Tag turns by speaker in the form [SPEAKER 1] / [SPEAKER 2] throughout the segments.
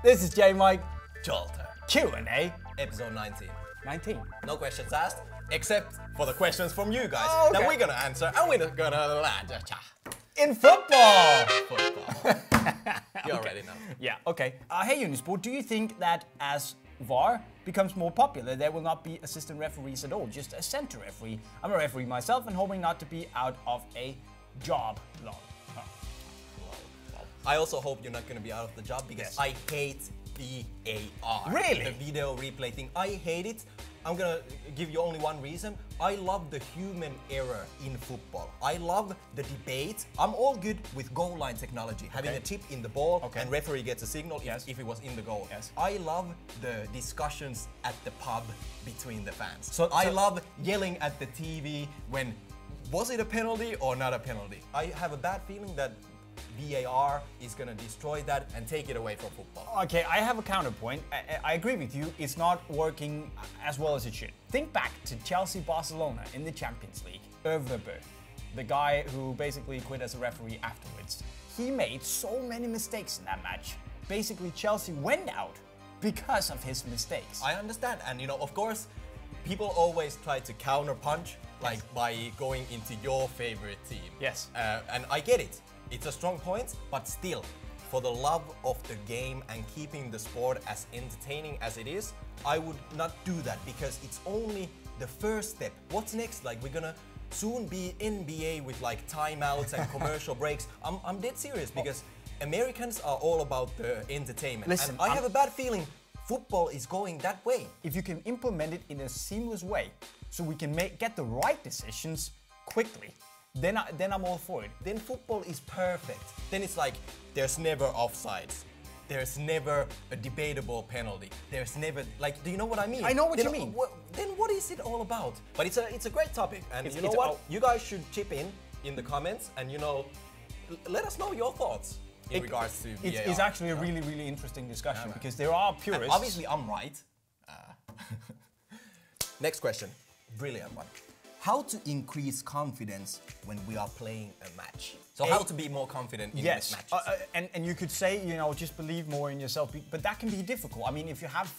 [SPEAKER 1] This is JayMike
[SPEAKER 2] Joltter.
[SPEAKER 1] Q&A.
[SPEAKER 2] Episode 19.
[SPEAKER 1] 19.
[SPEAKER 2] No questions asked, except for the questions from you guys
[SPEAKER 1] Okay.
[SPEAKER 2] that we're gonna answer, and we're gonna
[SPEAKER 1] In football!
[SPEAKER 2] football. You already know.
[SPEAKER 1] Yeah, okay. Hey Unisport, do you think that as VAR becomes more popular, there will not be assistant referees at all, just a center referee? I'm a referee myself and hoping not to be out of a job long.
[SPEAKER 2] I also hope you're not gonna be out of the job because
[SPEAKER 1] Yes.
[SPEAKER 2] I hate VAR.
[SPEAKER 1] Really?
[SPEAKER 2] The video replay thing. I hate it. I'm gonna give you only one reason. I love the human error in football. I love the debate. I'm all good with goal line technology, having a tip in the ball and referee gets a signal if it was in the goal.
[SPEAKER 1] Yes.
[SPEAKER 2] I love the discussions at the pub between the fans.
[SPEAKER 1] So
[SPEAKER 2] I love yelling at the TV when was it a penalty or not a penalty. I have a bad feeling that VAR is gonna destroy that and take it away from football.
[SPEAKER 1] Okay, I have a counterpoint. I agree with you. It's not working as well as it should. Think back to Chelsea-Barcelona in the Champions League. Överberg, the guy who basically quit as a referee afterwards. He made so many mistakes in that match. Basically, Chelsea went out because of his mistakes.
[SPEAKER 2] I understand, and you know, of course, people always try to counter-punch, like by going into your favorite team.
[SPEAKER 1] Yes.
[SPEAKER 2] And I get it. It's a strong point, but still, for the love of the game and keeping the sport as entertaining as it is, I would not do that because it's only the first step. What's next? Like, we're gonna soon be NBA with like timeouts and commercial breaks. I'm dead serious because Americans are all about the entertainment.
[SPEAKER 1] Listen,
[SPEAKER 2] and I have a bad feeling football is going that way.
[SPEAKER 1] If you can implement it in a seamless way, so we can get the right decisions quickly, then I'm all for it.
[SPEAKER 2] Then football is perfect. Then it's like, there's never offsides. There's never a debatable penalty. There's never, like, do you know what I mean?
[SPEAKER 1] I know what you mean.
[SPEAKER 2] Then what is it all about? But it's a great topic. And you know what? You guys should chip in the comments and, you know, let us know your thoughts in regards to VAR.
[SPEAKER 1] It's actually a really, really interesting discussion because there are purists.
[SPEAKER 2] And obviously, I'm right. Next question. Brilliant one. How to increase confidence when we are playing a match? So how to be more confident in these matches?
[SPEAKER 1] And you could say, you know, just believe more in yourself, but that can be difficult. I mean, if you have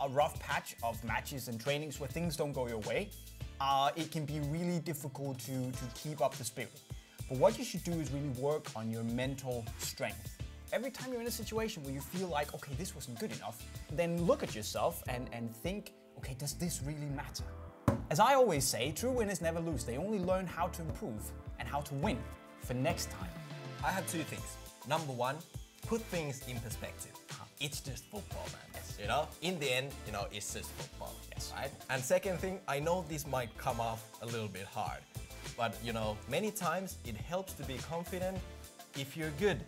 [SPEAKER 1] a rough patch of matches and trainings where things don't go your way, it can be really difficult to keep up the spirit. But what you should do is really work on your mental strength. Every time you're in a situation where you feel like, okay, this wasn't good enough, then look at yourself and think, okay, does this really matter? As I always say, true winners never lose. They only learn how to improve and how to win for next time.
[SPEAKER 2] I have two things. Number one, put things in perspective. It's just football, man.
[SPEAKER 1] Yes.
[SPEAKER 2] You know, in the end, you know, it's just football.
[SPEAKER 1] Yes.
[SPEAKER 2] Right? And second thing, I know this might come off a little bit hard, but you know, many times it helps to be confident if you're good.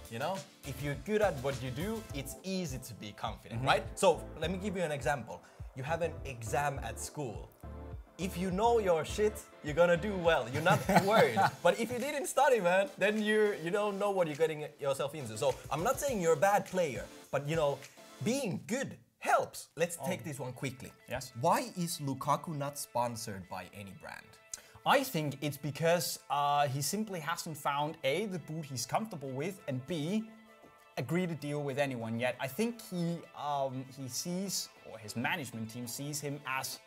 [SPEAKER 2] You know, if you're good at what you do, it's easy to be confident, right? So let me give you an example. You have an exam at school. If you know your shit, you're gonna do well. You're not worried. But if you didn't study, man, then you don't know what you're getting yourself into. So I'm not saying you're a bad player, but you know, being good helps. Let's take this one quickly.
[SPEAKER 1] Yes.
[SPEAKER 2] Why is Lukaku not sponsored by any brand?
[SPEAKER 1] I think it's because he simply hasn't found A, the boot he's comfortable with, and B, agreed a deal with anyone yet. I think he sees, or his management team sees him as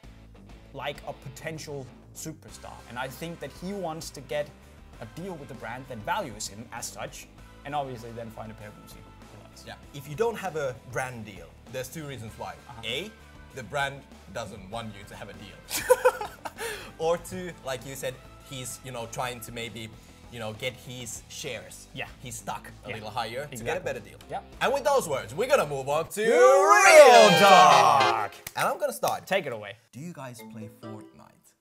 [SPEAKER 1] like a potential superstar. And I think that he wants to get a deal with the brand that values him as such, and obviously then find a pair of boots he likes.
[SPEAKER 2] Yeah. If you don't have a brand deal, there's two reasons why. A, the brand doesn't want you to have a deal. Or two, like you said, he's, you know, trying to maybe, you know, get his shares.
[SPEAKER 1] Yeah.
[SPEAKER 2] He's stuck a little higher to get a better deal.
[SPEAKER 1] Yeah.
[SPEAKER 2] And with those words, we're gonna move on to
[SPEAKER 1] Real Talk.
[SPEAKER 2] And I'm gonna start.
[SPEAKER 1] Take it away.
[SPEAKER 2] Do you guys play Fortnite?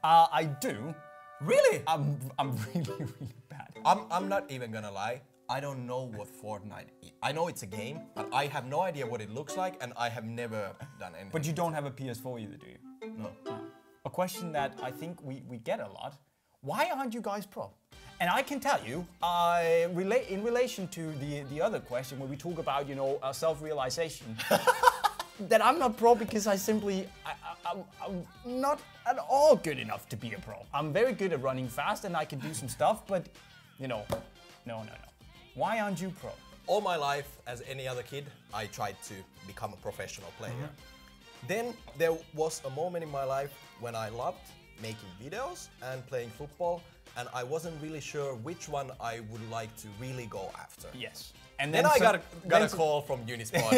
[SPEAKER 1] I do.
[SPEAKER 2] Really?
[SPEAKER 1] I'm really, really bad.
[SPEAKER 2] I'm not even gonna lie. I don't know what Fortnite is. I know it's a game, but I have no idea what it looks like, and I have never done anything.
[SPEAKER 1] But you don't have a PS4 either, do you?
[SPEAKER 2] No.
[SPEAKER 1] A question that I think we get a lot. Why aren't you guys pro? And I can tell you, in relation to the other question where we talk about, you know, self-realization, that I'm not pro because I simply, I'm not at all good enough to be a pro. I'm very good at running fast and I can do some stuff, but, you know, no. Why aren't you pro?
[SPEAKER 2] all my life, as any other kid, I tried to become a professional player. Then there was a moment in my life when I loved making videos and playing football, and I wasn't really sure which one I would like to really go after.
[SPEAKER 1] Yes. And
[SPEAKER 2] Then I got a call from Unisport,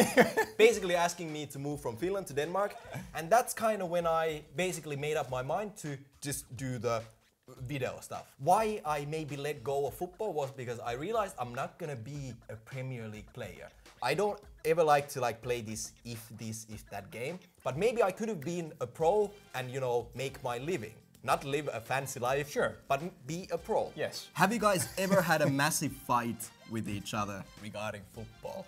[SPEAKER 2] basically asking me to move from Finland to Denmark, and that's kind of when I basically made up my mind to just do the video stuff. Why I maybe let go of football was because I realized I'm not gonna be a Premier League player. I don't ever like to play this, if that game, but maybe I could have been a pro and, you know, make my living. Not live a fancy life,
[SPEAKER 1] sure,
[SPEAKER 2] but be a pro.
[SPEAKER 1] Yes.
[SPEAKER 3] Have you guys ever had a massive fight with each other?
[SPEAKER 2] Regarding football.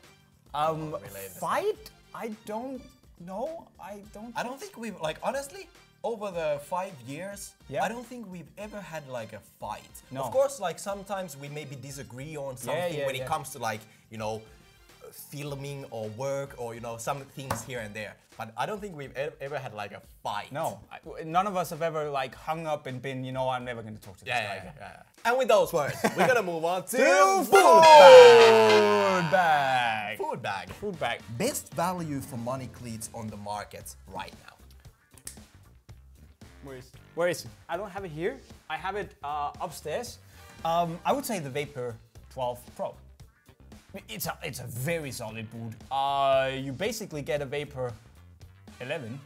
[SPEAKER 1] Fight? I don't know. I don't
[SPEAKER 2] think we've, honestly, over the 5 years,
[SPEAKER 1] yeah.
[SPEAKER 2] I don't think we've ever had a fight.
[SPEAKER 1] No.
[SPEAKER 2] Of course, sometimes we maybe disagree on something when it comes to you know, filming or work or, you know, some things here and there. But I don't think we've ever had a fight.
[SPEAKER 1] No, none of us have ever hung up and been, you know, I'm never going to talk to this guy again.
[SPEAKER 2] And with those words, we're gonna move on to
[SPEAKER 1] food bag.
[SPEAKER 2] Food bag.
[SPEAKER 1] Food bag.
[SPEAKER 2] Best value for money cleats on the market right now.
[SPEAKER 1] Where is it? I don't have it here. I have it upstairs. I would say the Vapor 12 Pro. It's a very solid boot. You basically get a Vapor 11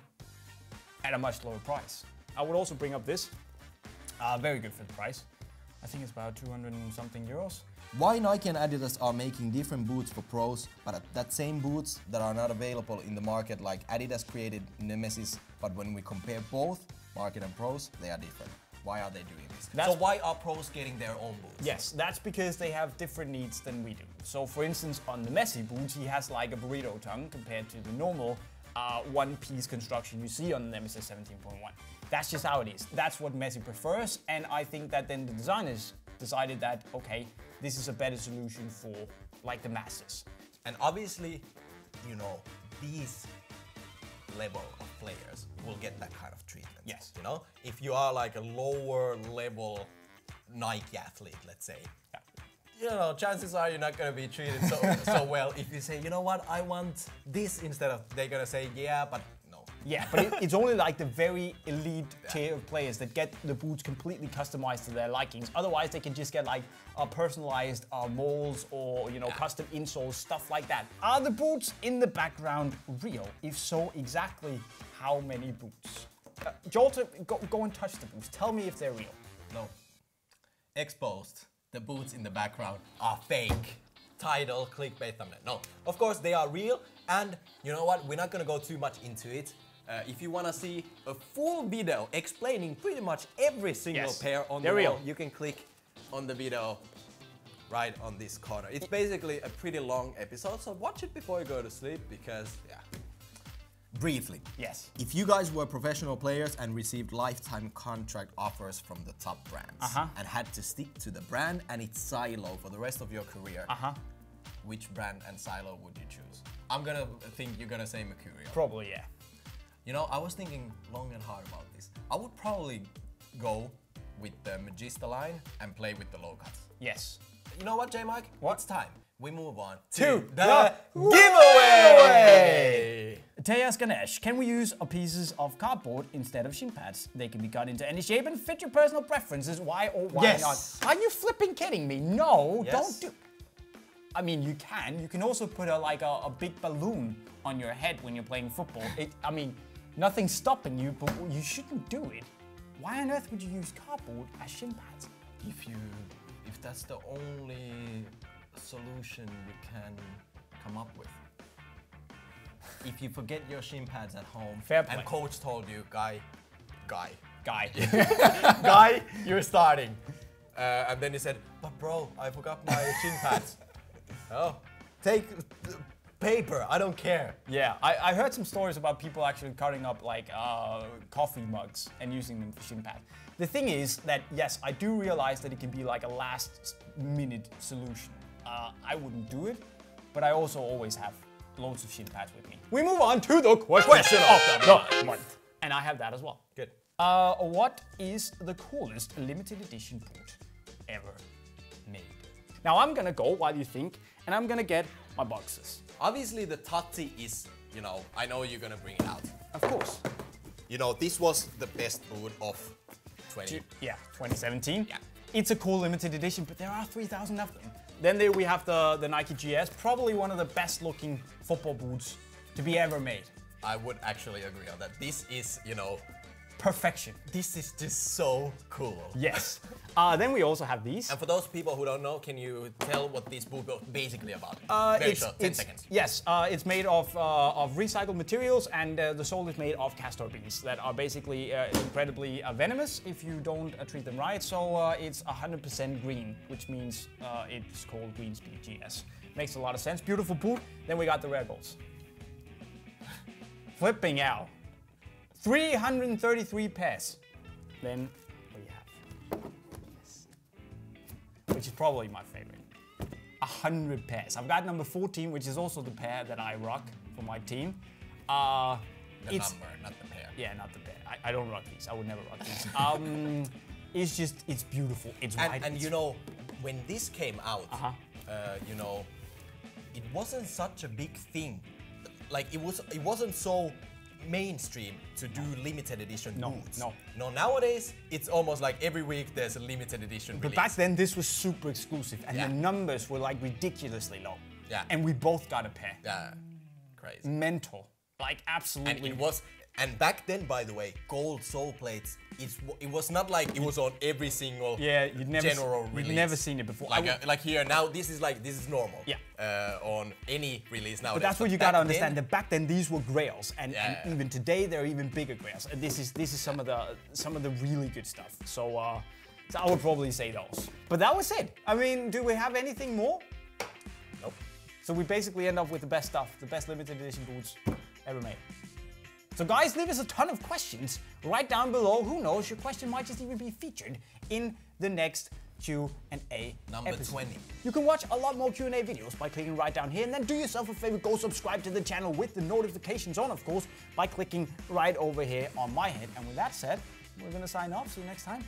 [SPEAKER 1] at a much lower price. I would also bring up this. Very good for the price. I think it's about 200 and something euros.
[SPEAKER 3] Why Nike and Adidas are making different boots for pros, but that same boots that are not available in the market, like Adidas created Nemesis, but when we compare both market and pros, they are different. Why are they doing this?
[SPEAKER 2] So why are pros getting their own boots?
[SPEAKER 1] Yes, that's because they have different needs than we do. So for instance, on the Messi boots, he has like a burrito tongue compared to the normal one-piece construction you see on the Nemesis 17.1. That's just how it is. That's what Messi prefers, and I think that then the designers decided that, okay, this is a better solution for the masses.
[SPEAKER 2] And obviously, you know, these level of players will get that kind of treatment.
[SPEAKER 1] Yes.
[SPEAKER 2] You know, if you are a lower level Nike athlete, let's say, you know, chances are you're not gonna be treated so well if you say, you know what, I want this instead of, they're gonna say, yeah, but no.
[SPEAKER 1] Yeah, but it's only the very elite tier of players that get the boots completely customized to their likings. Otherwise, they can just get personalized molds or, you know, custom insoles, stuff like that. Are the boots in the background real? If so, exactly how many boots? Jolter, go and touch the boots. Tell me if they're real.
[SPEAKER 2] No. Exposed. The boots in the background are fake. Title, clickbait, thumbnail. No, of course they are real, and you know what? We're not gonna go too much into it. If you wanna see a full video explaining pretty much every single pair on the wall, you can click on the video right on this corner. It's basically a pretty long episode, so watch it before you go to sleep because,
[SPEAKER 3] Briefly.
[SPEAKER 1] Yes.
[SPEAKER 3] If you guys were professional players and received lifetime contract offers from the top brands and had to stick to the brand and its silo for the rest of your career, which brand and silo would you choose? I'm gonna think you're gonna say Mercurial.
[SPEAKER 1] Probably, yeah.
[SPEAKER 2] You know, I was thinking long and hard about this. I would probably go with the Magista line and play with the low cuts.
[SPEAKER 1] Yes.
[SPEAKER 2] You know what, JayMike?
[SPEAKER 1] What?
[SPEAKER 2] It's time. We move on to
[SPEAKER 1] the
[SPEAKER 2] giveaway!
[SPEAKER 1] Tejas Ganesh, can we use pieces of cardboard instead of shin pads? They can be cut into any shape and fit your personal preferences. Why or why not? Are you flipping kidding me? No, don't do... I mean, you can. You can also put a big balloon on your head when you're playing football. I mean, nothing's stopping you, but you shouldn't do it. Why on earth would you use cardboard as shin pads?
[SPEAKER 2] If that's the only solution you can come up with. If you forget your shin pads at home and coach told you, guy, you're starting. And then he said, but bro, I forgot my shin pads. Oh, take paper, I don't care.
[SPEAKER 1] Yeah, I heard some stories about people actually cutting up coffee mugs and using them for shin pads. The thing is that, yes, I do realize that it can be a last minute solution. I wouldn't do it, but I also always have loads of shin pads with me. We move on to the question of the month. And I have that as well.
[SPEAKER 2] Good.
[SPEAKER 1] What is the coolest limited edition boot ever made? Now I'm gonna go while you think, and I'm gonna get my boxes.
[SPEAKER 2] Obviously, the Tati is, you know, I know you're gonna bring it out.
[SPEAKER 1] Of course.
[SPEAKER 2] You know, this was the best boot of
[SPEAKER 1] 2017.
[SPEAKER 2] Yeah.
[SPEAKER 1] It's a cool limited edition, but there are 3,000 of them. Then there we have the Nike GS, probably one of the best looking football boots to be ever made.
[SPEAKER 2] I would actually agree on that. This is, you know,
[SPEAKER 1] Perfection.
[SPEAKER 2] this is just so cool.
[SPEAKER 1] Yes. Then we also have these.
[SPEAKER 2] And for those people who don't know, can you tell what this boot was basically about? Very short, 10 seconds.
[SPEAKER 1] Yes, it's made of recycled materials, and the sole is made of castor beans that are basically incredibly venomous if you don't treat them right. So it's 100% green, which means it's called Green Speed GS. Makes a lot of sense. Beautiful boot. Then we got the red balls. Flipping out. 333 pairs. Then we have this, which is probably my favorite. 100 pairs. I've got number 14, which is also the pair that I rock for my team.
[SPEAKER 2] The number, not the pair.
[SPEAKER 1] Yeah, not the pair. I don't rock these. I would never rock these. It's beautiful. It's white.
[SPEAKER 2] And you know, when this came out, you know, it wasn't such a big thing. Like it wasn't so mainstream to do limited edition boots. No, nowadays it's almost like every week there's a limited edition
[SPEAKER 1] But
[SPEAKER 2] release.
[SPEAKER 1] back then this was super exclusive, and the numbers were like ridiculously low.
[SPEAKER 2] Yeah.
[SPEAKER 1] And we both got a pair.
[SPEAKER 2] Yeah, crazy.
[SPEAKER 1] Mental. Like absolutely.
[SPEAKER 2] And it was, and back then, by the way, gold sole plates. It was not like it was on every single general release.
[SPEAKER 1] You'd never seen it before.
[SPEAKER 2] Like here now, this is normal.
[SPEAKER 1] Yeah.
[SPEAKER 2] On any release nowadays.
[SPEAKER 1] But that's what you gotta understand. That back then these were grails, and even today they're even bigger grails. And this is some of the really good stuff. So I would probably say those. But that was it. I mean, do we have anything more?
[SPEAKER 2] Nope.
[SPEAKER 1] So we basically end up with the best stuff, the best limited edition boots ever made. So guys, leave us a ton of questions right down below. Who knows, your question might just even be featured in the next Q&A
[SPEAKER 2] Number
[SPEAKER 1] episode.
[SPEAKER 2] 20.
[SPEAKER 1] You can watch a lot more Q&A videos by clicking right down here, and then do yourself a favor, go subscribe to the channel with the notifications on, of course, by clicking right over here on my head. And with that said, we're gonna sign off. See you next time.